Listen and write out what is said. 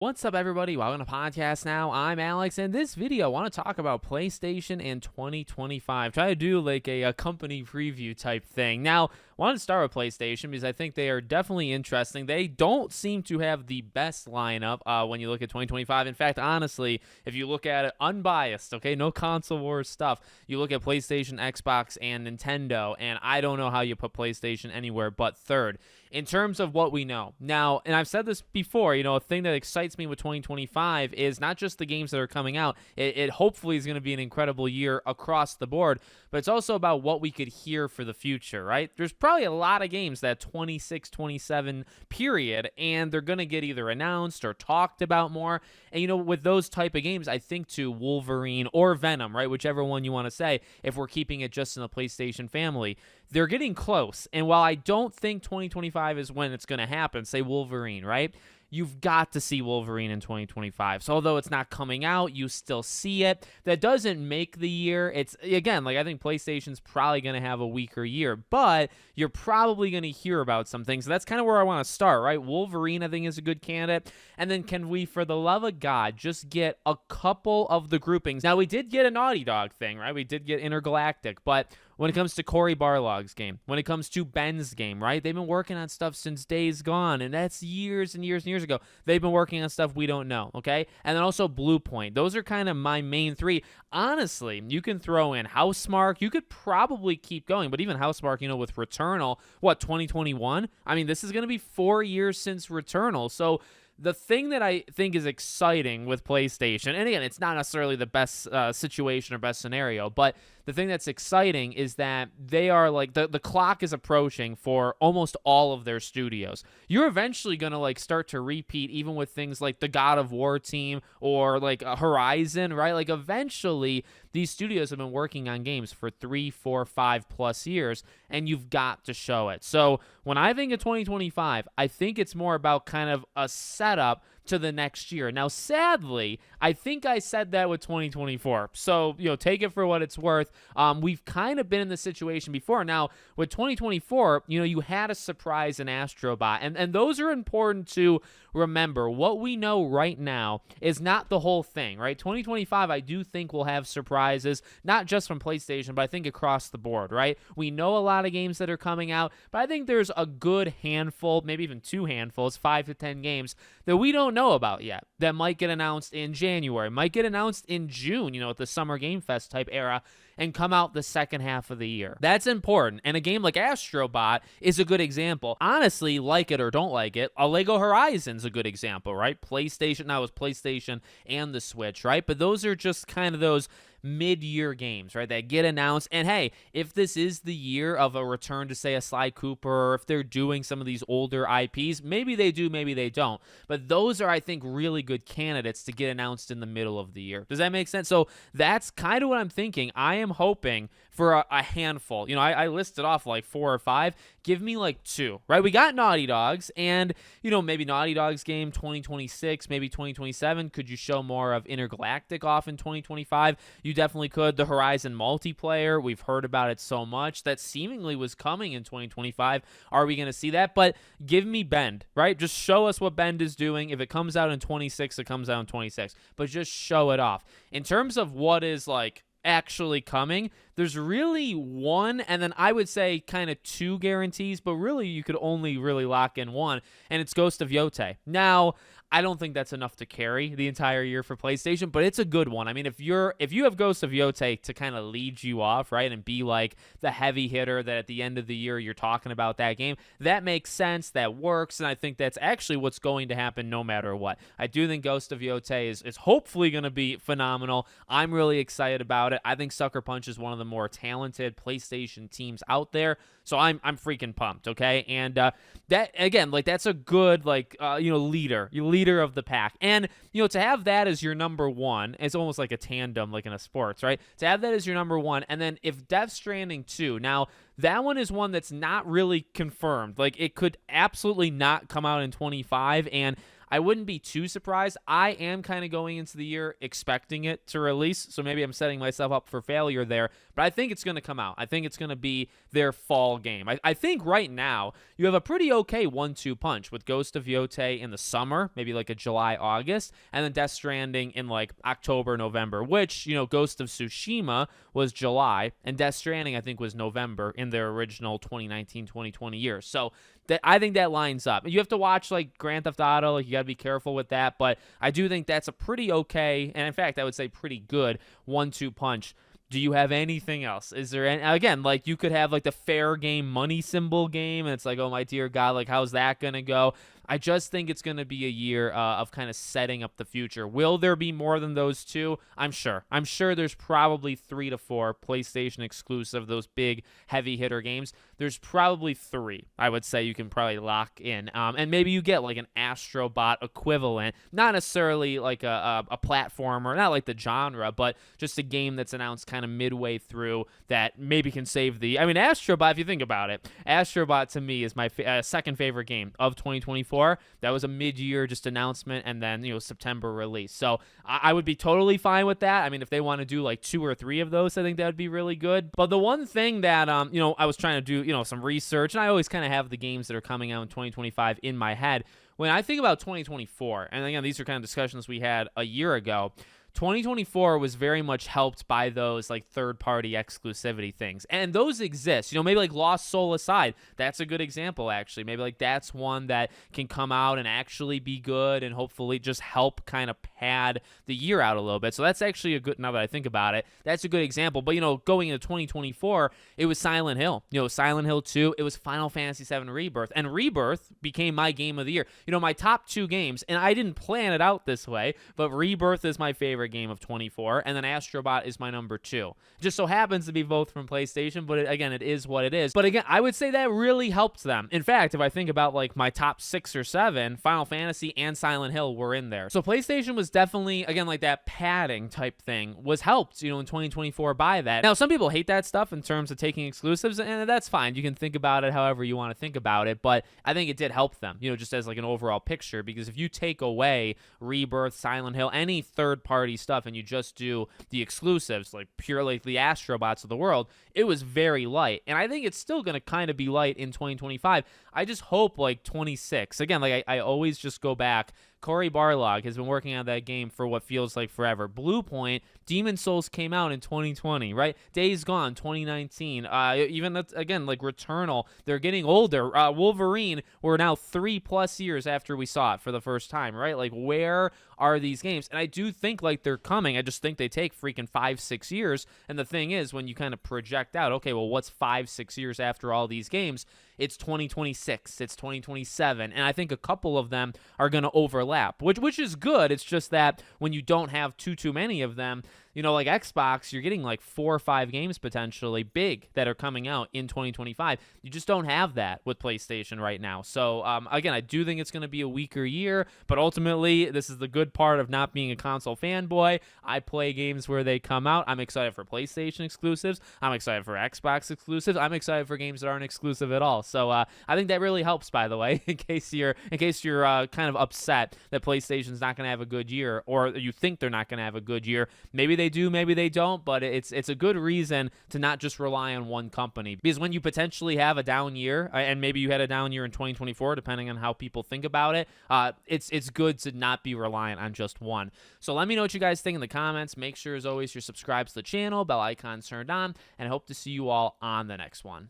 What's up, everybody? Welcome to Podcast Now. I'm Alex, and this video, I want to talk about PlayStation in 2025. Try to do like a company preview type thing. Now, I wanted to start with PlayStation because I think they are definitely interesting. They don't seem to have the best lineup when you look at 2025. In fact, honestly, if you look at it unbiased, okay, no console wars stuff, you look at PlayStation, Xbox, and Nintendo, and I don't know how you put PlayStation anywhere but third in terms of what we know. Now, and I've said this before, a thing that excites me with 2025 is not just the games that are coming out. It hopefully is going to be an incredible year across the board, but it's also about what we could hear for the future, right? There's probably a lot of games that 26, 27 period, and they're going to get either announced or talked about more. And, with those type of games, I think to Wolverine or Venom, right? Whichever one you want to say, if we're keeping it just in the PlayStation family, they're getting close. And while I don't think 2025 is when it's going to happen, say Wolverine, right? You've got to see Wolverine in 2025. So although it's not coming out, you still see it. That doesn't make the year. It's, again, I think PlayStation's probably going to have a weaker year, but you're probably going to hear about some things. So that's kind of where I want to start, right? Wolverine, I think, is a good candidate. And then can we, for the love of God, just get a couple of the groupings? Now, we did get a Naughty Dog thing, right? We did get Intergalactic, but when it comes to Cory Barlog's game, when it comes to Ben's game, right? They've been working on stuff since Days Gone, and that's years and years and years ago. They've been working on stuff we don't know, okay? And then also Blue Point. Those are kind of my main three. Honestly, you can throw in Housemarque. You could probably keep going, but even Housemarque, with Returnal, 2021? I mean, this is going to be 4 years since Returnal, so the thing that I think is exciting with PlayStation, and again, it's not necessarily the best situation or best scenario, but the thing that's exciting is that they are the clock is approaching for almost all of their studios. You're eventually going to start to repeat even with things like the God of War team or Horizon, right? Eventually these studios have been working on games for 3, 4, 5+ years, and you've got to show it. So when I think of 2025, I think it's more about kind of a setup to the next year. Now, sadly, I think I said that with 2024. So, take it for what it's worth. We've kind of been in this situation before. Now, with 2024, you had a surprise in Astrobot, and those are important to remember. What we know right now is not the whole thing, right? 2025, I do think we'll have surprises, not just from PlayStation, but I think across the board, right? We know a lot of games that are coming out, but I think there's a good handful, maybe even 2 handfuls, 5 to 10 games that we don't know about yet that might get announced in January, might get announced in June, at the Summer Game Fest type era, and come out the second half of the year. That's important. And a game like Astrobot is a good example. Honestly, like it or don't like it, a Lego Horizon's a good example, right? PlayStation, now it's PlayStation and the Switch, right? But those are just kind of those mid-year games, right, that get announced. And hey, if this is the year of a return to, say, a Sly Cooper, or if they're doing some of these older IPs, maybe they do, maybe they don't. But those are, I think, really good candidates to get announced in the middle of the year. Does that make sense? So that's kind of what I'm thinking. I am hoping for a handful. I listed off 4 or 5. Give me 2, right? We got Naughty Dogs, and, maybe Naughty Dogs game 2026, maybe 2027. Could you show more of Intergalactic off in 2025? You definitely could. The Horizon multiplayer, we've heard about it so much. That seemingly was coming in 2025. Are we going to see that? But give me Bend, right? Just show us what Bend is doing. If it comes out in 26, it comes out in 26. But just show it off. In terms of what is actually coming, there's really one, and then I would say kind of 2 guarantees, but really you could only really lock in one, and it's Ghost of Yotei. Now, I don't think that's enough to carry the entire year for PlayStation, but it's a good one. I mean, if you have Ghost of Yotei to kind of lead you off, right, and be the heavy hitter that at the end of the year you're talking about that game, that makes sense, that works, and I think that's actually what's going to happen no matter what. I do think Ghost of Yotei is hopefully going to be phenomenal. I'm really excited about it. I think Sucker Punch is one of the more talented PlayStation teams out there, so I'm freaking pumped, okay? And that, again, that's a good leader of the pack. And to have that as your number one, it's almost like a tandem, like in a sports, right? To have that as your number one, and then if Death Stranding 2, now that one is one that's not really confirmed. It could absolutely not come out in 25, and I wouldn't be too surprised. I am kind of going into the year expecting it to release, so maybe I'm setting myself up for failure there, but I think it's going to come out. I think it's going to be their fall game. I think right now you have a pretty okay 1-2 punch with Ghost of Yotei in the summer, maybe like a July, August, and then Death Stranding in like October, November, which, Ghost of Tsushima was July, and Death Stranding, I think, was November in their original 2019-2020 year. So I think that lines up. You have to watch like Grand Theft Auto. Like, you got to be careful with that, but I do think that's a pretty okay, and in fact, I would say pretty good 1-2 punch. Do you have anything else? Is there any, again, like you could have like the fair game money symbol game, and it's like, oh my dear God, like how's that gonna go? I just think it's going to be a year of kind of setting up the future. Will there be more than those two? I'm sure. I'm sure there's probably 3 to 4 PlayStation exclusive, those big heavy hitter games. There's probably 3, I would say, you can probably lock in. And maybe you get like an Astro Bot equivalent, not necessarily like a platformer, not like the genre, but just a game that's announced kind of midway through that maybe can save the... I mean, Astro Bot, if you think about it, Astro Bot to me is my second favorite game of 2024. That was a mid-year just announcement, and then September release. So I would be totally fine with that. I mean, if they want to do like 2 or 3 of those, I think that would be really good. But the one thing that I was trying to do some research, and I always kind of have the games that are coming out in 2025 in my head when I think about 2024. And again, these are kind of discussions we had a year ago. 2024 was very much helped by those like third-party exclusivity things, and those exist. Maybe like Lost Soul aside, that's a good example actually. Maybe like that's one that can come out and actually be good, and hopefully just help kind of pad the year out a little bit. So that's actually a good. Now that I think about it, that's a good example. But going into 2024, it was Silent Hill. Silent Hill 2. It was Final Fantasy VII Rebirth, and Rebirth became my game of the year. My top 2 games, and I didn't plan it out this way, but Rebirth is my favorite game of 24, and then Astro Bot is my number 2. Just so happens to be both from PlayStation, but again, it is what it is. But again, I would say that really helped them. In fact, if I think about like my top 6 or 7, Final Fantasy and Silent Hill were in there. So PlayStation was definitely, again, like that padding type thing was helped, in 2024 by that. Now, some people hate that stuff in terms of taking exclusives, and that's fine. You can think about it however you want to think about it, but I think it did help them, just as like an overall picture, because if you take away Rebirth, Silent Hill, any third-party stuff, and you just do the exclusives, like pure like the Astro Bots of the world, it was very light. And I think it's still going to kind of be light in 2025. I just hope like 26. Again, like I always just go back. Cory Barlog has been working on that game for what feels like forever. Blue Point, Demon's Souls came out in 2020, right? Days Gone, 2019. Even, again, like Returnal, they're getting older. Wolverine, we're now 3+ years after we saw it for the first time, right? Like, where are these games? And I do think, like, they're coming. I just think they take freaking 5-6 years. And the thing is, when you kind of project out, okay, well, what's 5-6 years after all these games? It's 2026, it's 2027, and I think a couple of them are going to overlap, which is good. It's just that when you don't have too many of them, like Xbox, you're getting like 4 or 5 games potentially big that are coming out in 2025. You just don't have that with PlayStation right now. So, again, I do think it's going to be a weaker year, but ultimately, this is the good part of not being a console fanboy. I play games where they come out. I'm excited for PlayStation exclusives. I'm excited for Xbox exclusives. I'm excited for games that aren't exclusive at all. So, I think that really helps, by the way, in case you're kind of upset that PlayStation's not going to have a good year, or you think they're not going to have a good year. Maybe they do, maybe they don't, but it's a good reason to not just rely on one company, because when you potentially have a down year, and maybe you had a down year in 2024, depending on how people think about it, it's good to not be reliant on just one. So let me know what you guys think in the comments. Make sure, as always, you're subscribed to the channel, bell icon turned on, and I hope to see you all on the next one.